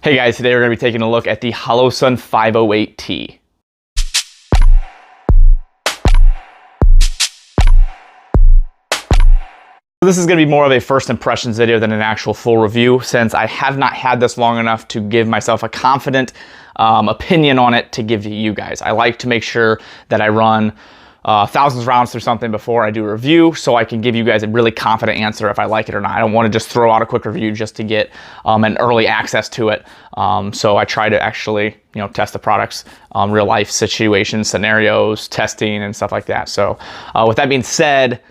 Hey guys, today we're going to be taking a look at the Holosun 508T. This is going to be more of a first impressions video than an actual full review, since I have not had this long enough to give myself a confident opinion on it to give to you guys. I like to make sure that I run thousands of rounds through something before I do a review, so I can give you guys a really confident answer if I like it or not. I don't want to just throw out a quick review just to get an early access to it. So I try to actually, test the products, real life situations, scenarios, testing, and stuff like that. So with that being said,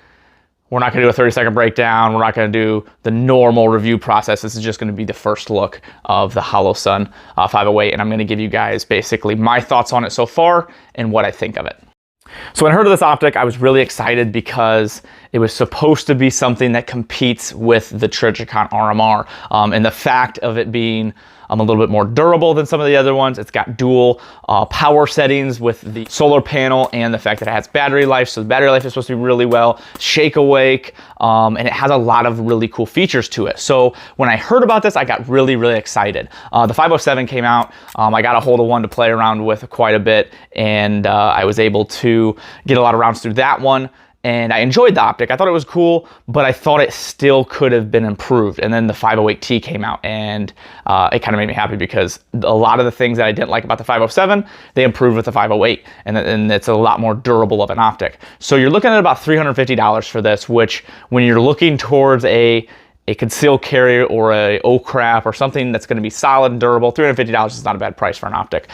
we're not going to do a 30-second breakdown. We're not going to do the normal review process. This is just going to be the first look of the Holosun 508, and I'm going to give you guys basically my thoughts on it so far and what I think of it. So when I heard of this optic, I was really excited because it was supposed to be something that competes with the Reticle RMR. And the fact of it being a little bit more durable than some of the other ones. It's got dual power settings with the solar panel and the fact that it has battery life. So the battery life is supposed to be really well, shake awake, and it has a lot of really cool features to it. So when I heard about this, I got really, really excited. The 507 came out. I got a hold of one to play around with quite a bit, and I was able to get a lot of rounds through that one. And I enjoyed the optic. I thought it was cool, but I thought it still could have been improved. And then the 508T came out, and it kind of made me happy because a lot of the things that I didn't like about the 507, they improved with the 508, and it's a lot more durable of an optic. So you're looking at about $350 for this, which when you're looking towards a concealed carry or a oh crap or something that's going to be solid and durable, $350 is not a bad price for an optic,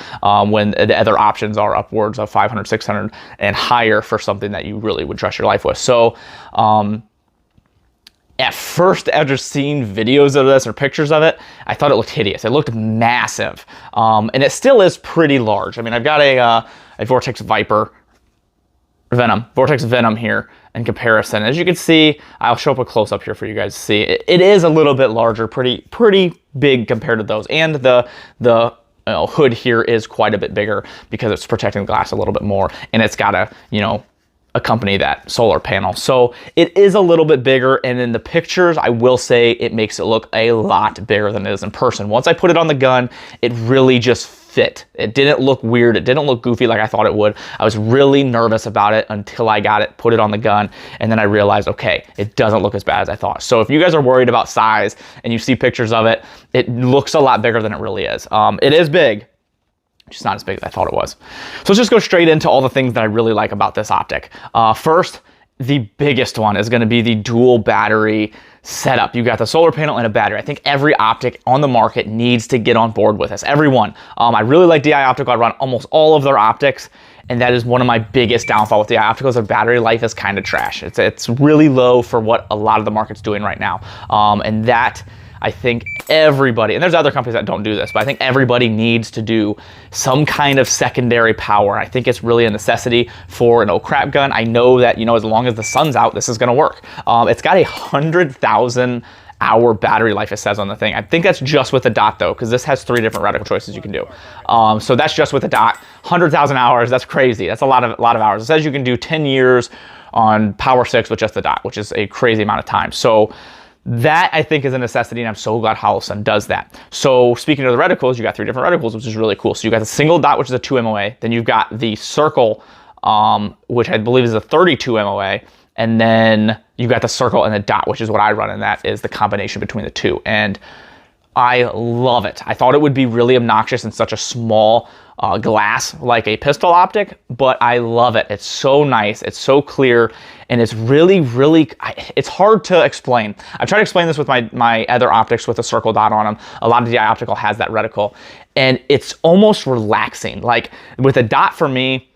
when the other options are upwards of $500, $600 and higher for something that you really would trust your life with. So at first, after seeing videos of this or pictures of it, I thought it looked hideous. It looked massive, and it still is pretty large. I mean, I've got a Vortex Venom here in comparison. As you can see, I'll show up a close up here for you guys to see. It is a little bit larger, pretty big compared to those, and the hood here is quite a bit bigger because it's protecting the glass a little bit more, and it's got a accompany that solar panel. So it is a little bit bigger, and in the pictures, I will say it makes it look a lot bigger than it is in person. Once I put it on the gun, it really just fit. It didn't look weird. It didn't look goofy like I thought it would. I was really nervous about it until I got it, put it on the gun, and then I realized, okay, it doesn't look as bad as I thought. So if you guys are worried about size and you see pictures of it, it looks a lot bigger than it really is. It is big, just not as big as I thought it was. So let's just go straight into all the things that I really like about this optic. First, the biggest one is going to be the dual battery setup. You got the solar panel and a battery. I think every optic on the market needs to get on board with this. Everyone. I really like DI Optical. I run almost all of their optics, and that is one of my biggest downfall with DI Optical is their battery life is kind of trash. It's really low for what a lot of the market's doing right now, and that I think everybody, and there's other companies that don't do this, but I think everybody needs to do some kind of secondary power. I think it's really a necessity for an oh crap gun. I know that, as long as the sun's out, this is gonna work. It's got 100,000 hour battery life, it says on the thing. I think that's just with the dot though, because this has 3 different reticle choices you can do. So that's just with the dot. 100,000 hours, that's crazy. That's a lot of hours. It says you can do 10 years on Power 6 with just the dot, which is a crazy amount of time. So that I think is a necessity, and I'm so glad Holosun does that. So speaking of the reticles, you got 3 different reticles, which is really cool. So you got the single dot, which is a 2 MOA. Then you've got the circle, which I believe is a 32 MOA. And then you've got the circle and the dot, which is what I run, and that is the combination between the two. And I love it. I thought it would be really obnoxious in such a small glass like a pistol optic, but I love it. It's so nice, it's so clear, and it's really, it's hard to explain. I've tried to explain this with my other optics with a circle dot on them. A lot of DI Optical has that reticle, and it's almost relaxing. Like with a dot for me,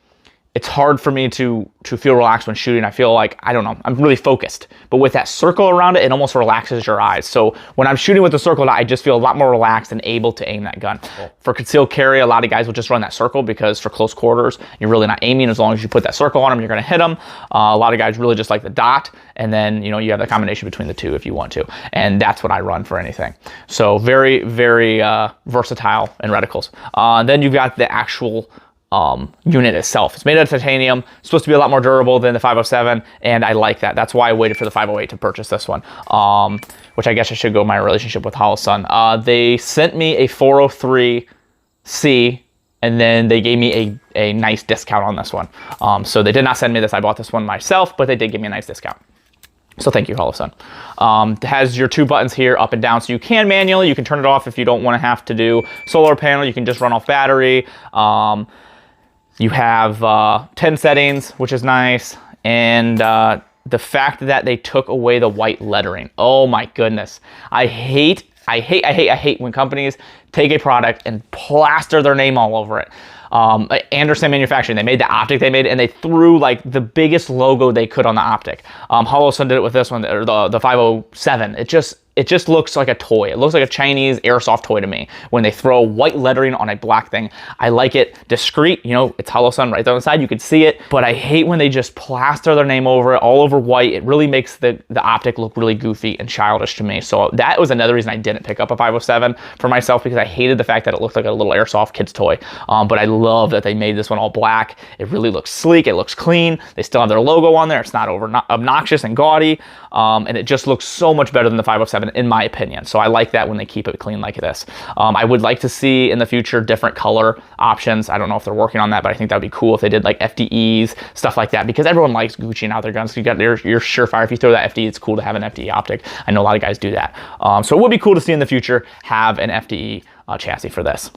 it's hard for me to feel relaxed when shooting. I feel like, I don't know, I'm really focused. But with that circle around it, it almost relaxes your eyes. So when I'm shooting with the circle dot, I just feel a lot more relaxed and able to aim that gun. Cool. For concealed carry, a lot of guys will just run that circle because for close quarters, you're really not aiming. As long as you put that circle on them, you're gonna hit them. A lot of guys really just like the dot, and then you have the combination between the two if you want to. And that's what I run for anything. So very, very versatile in reticles. Then you've got the actual unit itself. It's made out of titanium, it's supposed to be a lot more durable than the 507, and I like that. That's why I waited for the 508 to purchase this one. which I guess I should go my relationship with Holosun. They sent me a 403C, and then they gave me a nice discount on this one. So they did not send me this. I bought this one myself, but they did give me a nice discount. So thank you, Holosun. It has your 2 buttons here, up and down, so you can manually, you can turn it off if you don't want to have to do solar panel, you can just run off battery. You have 10 settings, which is nice, and the fact that they took away the white lettering. Oh my goodness. I hate when companies take a product and plaster their name all over it. Anderson Manufacturing, they made the optic they made, and they threw like the biggest logo they could on the optic. Holosun did it with this one, or the 507. It just looks like a toy. It looks like a Chinese airsoft toy to me when they throw white lettering on a black thing. I like it discreet, you know, it's Holosun right there on the side, you can see it, but I hate when they just plaster their name over it, all over white. It really makes the optic look really goofy and childish to me. So that was another reason I didn't pick up a 507 for myself, because I hated the fact that it looked like a little airsoft kid's toy. But I love that they made this one all black. It really looks sleek, it looks clean. They still have their logo on there. It's not obnoxious and gaudy. And it just looks so much better than the 507 in my opinion. So I like that when they keep it clean like this. I would like to see in the future different color options. I don't know if they're working on that, but I think that would be cool if they did like FDEs, stuff like that, because everyone likes Gucci out their guns. So you got your Surefire. If you throw that FDE, it's cool to have an FDE optic. I know a lot of guys do that. So it would be cool to see in the future have an FDE chassis for this.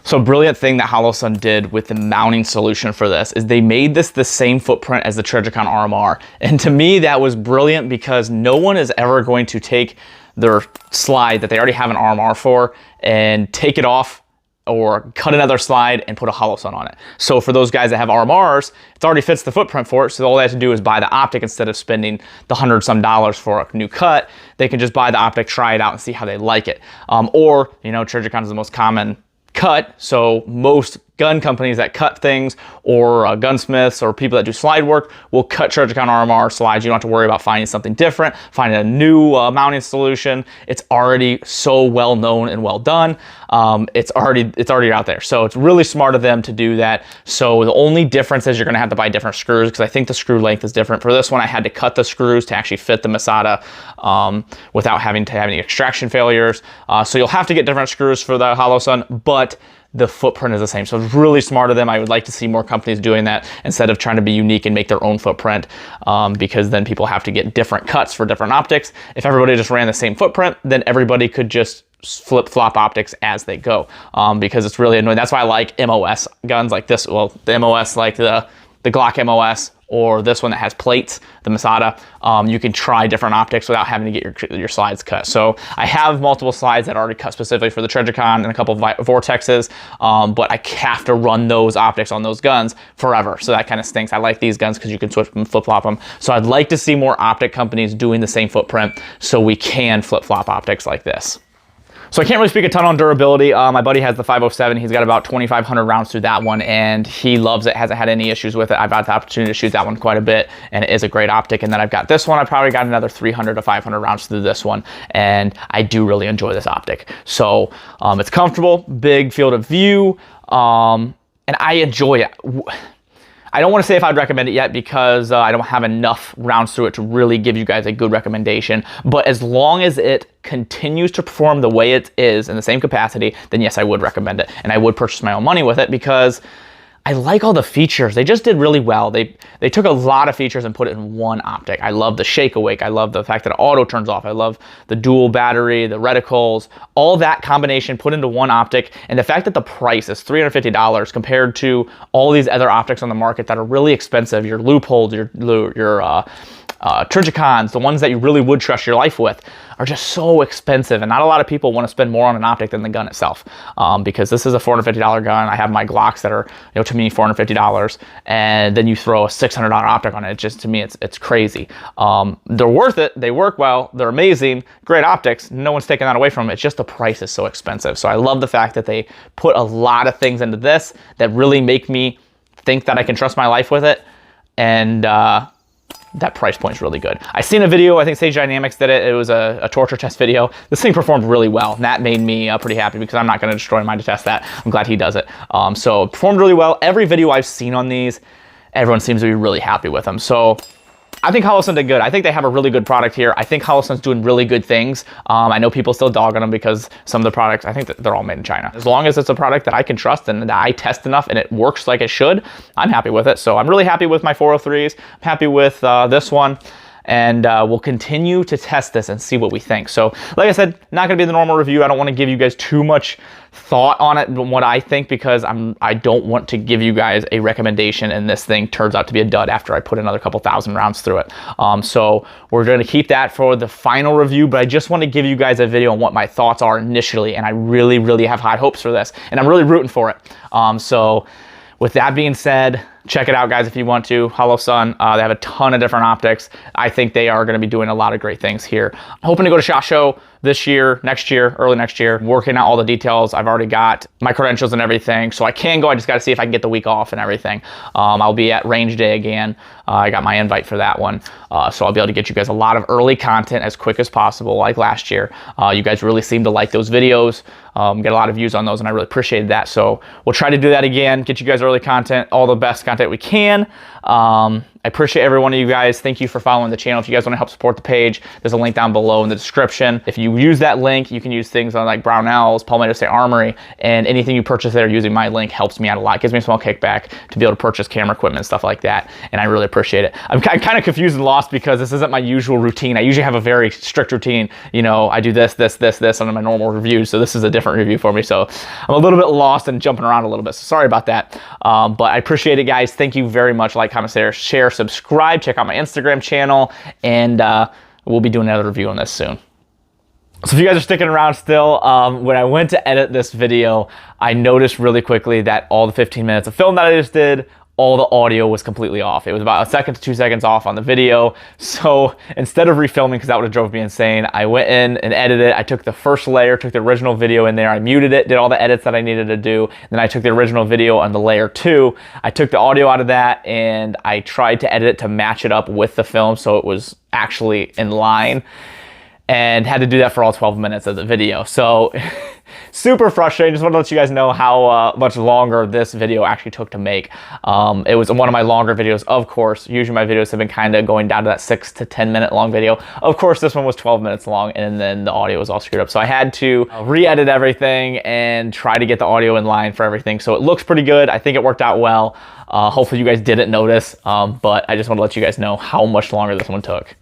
So brilliant thing that Holosun did with the mounting solution for this is they made this the same footprint as the Trijicon RMR. And to me, that was brilliant because no one is ever going to take their slide that they already have an RMR for and take it off or cut another slide and put a Holosun on it. So for those guys that have RMRs, it already fits the footprint for it. So all they have to do is buy the optic instead of spending the $100-some for a new cut. They can just buy the optic, try it out, and see how they like it. Or, you know, Trijicon is the most common cut, so most gun companies that cut things, or gunsmiths or people that do slide work will cut Trijicon RMR slides. You don't have to worry about finding something different, finding a new mounting solution. It's already so well known and well done. It's already out there. So it's really smart of them to do that. So the only difference is you're gonna have to buy different screws, because I think the screw length is different. For this one, I had to cut the screws to actually fit the Masada without having to have any extraction failures. So you'll have to get different screws for the Holosun, but the footprint is the same. So it's really smart of them. I would like to see more companies doing that instead of trying to be unique and make their own footprint, because then people have to get different cuts for different optics. If everybody just ran the same footprint, then everybody could just flip-flop optics as they go, because it's really annoying. That's why I like MOS guns like this. Well, the MOS like the Glock MOS, or this one that has plates, the Masada. You can try different optics without having to get your slides cut. So I have multiple slides that are already cut specifically for the Trijicon and a couple of Vortexes, but I have to run those optics on those guns forever. So that kind of stinks. I like these guns because you can switch them, flip-flop them. So I'd like to see more optic companies doing the same footprint so we can flip-flop optics like this. So I can't really speak a ton on durability. My buddy has the 507. He's got about 2,500 rounds through that one, and he loves it, hasn't had any issues with it. I've had the opportunity to shoot that one quite a bit, and it is a great optic. And then I've got this one. I've probably got another 300 to 500 rounds through this one, and I do really enjoy this optic. So it's comfortable, big field of view, and I enjoy it. I don't want to say if I'd recommend it yet because I don't have enough rounds through it to really give you guys a good recommendation. But as long as it continues to perform the way it is in the same capacity, then yes, I would recommend it. And I would purchase my own money with it because I like all the features. They just did really well. They took a lot of features and put it in one optic. I love the shake awake. I love the fact that it auto turns off. I love the dual battery, the reticles, all that combination put into one optic. And the fact that the price is $350 compared to all these other optics on the market that are really expensive. Your Loopholes, your Trijicons, the ones that you really would trust your life with, are just so expensive, and not a lot of people want to spend more on an optic than the gun itself, because this is a $450 gun. I have my Glocks that are, you know, to me $450, and then you throw a $600 optic on it. It just, to me, it's crazy. They're worth it. They work well. They're amazing. Great optics. No one's taking that away from them. It's just the price is so expensive. So I love the fact that they put a lot of things into this that really make me think that I can trust my life with it, and that price point is really good. I seen a video, I think Sage Dynamics did it. It was a torture test video. This thing performed really well, and that made me pretty happy because I'm not going to destroy mine to test that. I'm glad he does it. So it performed really well. Every video I've seen on these, everyone seems to be really happy with them. So I think Holosun did good. I think they have a really good product here. I think Holosun's doing really good things. I know people still dog on them because some of the products, I think that they're all made in China. As long as it's a product that I can trust and that I test enough and it works like it should, I'm happy with it. So I'm really happy with my 403s. I'm happy with this one. And we'll continue to test this and see what we think. So like I said, not gonna be the normal review. I don't wanna give you guys too much thought on it and what I think, because I don't want to give you guys a recommendation and this thing turns out to be a dud after I put another couple thousand rounds through it. So we're gonna keep that for the final review, but I just wanna give you guys a video on what my thoughts are initially, and I really, really have high hopes for this, and I'm really rooting for it. So with that being said, check it out, guys, if you want to. Holosun, they have a ton of different optics. I think they are going to be doing a lot of great things here. I'm hoping to go to SHOT Show this year, next year, early next year, working out all the details. I've already got my credentials and everything, so I can go. I just got to see if I can get the week off and everything. I'll be at Range Day again. I got my invite for that one, so I'll be able to get you guys a lot of early content as quick as possible, like last year. You guys really seem to like those videos, get a lot of views on those, and I really appreciated that. So we'll try to do that again, get you guys early content, all the best content we can. I appreciate every one of you guys. Thank you for following the channel. If you guys want to help support the page, there's a link down below in the description. If you use that link, you can use things on like Brownells, Palmetto State Armory, and anything you purchase there using my link helps me out a lot. It gives me a small kickback to be able to purchase camera equipment and stuff like that, and I really appreciate it. I'm kind of confused and lost because this isn't my usual routine. I usually have a very strict routine. You know, I do this on my normal reviews, so this is a different review for me. So I'm a little bit lost and jumping around a little bit, so sorry about that. But I appreciate it, guys. Thank you very much. Like, comment, share, subscribe, check out my Instagram channel, and we'll be doing another review on this soon. So if you guys are sticking around still, when I went to edit this video, I noticed really quickly that all the 15 minutes of film that I just did, all the audio was completely off. It was about 1 second to 2 seconds off on the video. So instead of refilming, because that would have drove me insane, I went in and edited it. I took the first layer, took the original video in there, I muted it, did all the edits that I needed to do. Then I took the original video on the layer 2. I took the audio out of that and I tried to edit it to match it up with the film so it was actually in line, and had to do that for all 12 minutes of the video. So super frustrating. Just want to let you guys know how much longer this video actually took to make. It was one of my longer videos, of course. Usually my videos have been kind of going down to that 6 to 10 minute long video. Of course, this one was 12 minutes long, and then the audio was all screwed up. So I had to re-edit everything and try to get the audio in line for everything. So it looks pretty good. I think it worked out well. Hopefully you guys didn't notice, but I just want to let you guys know how much longer this one took.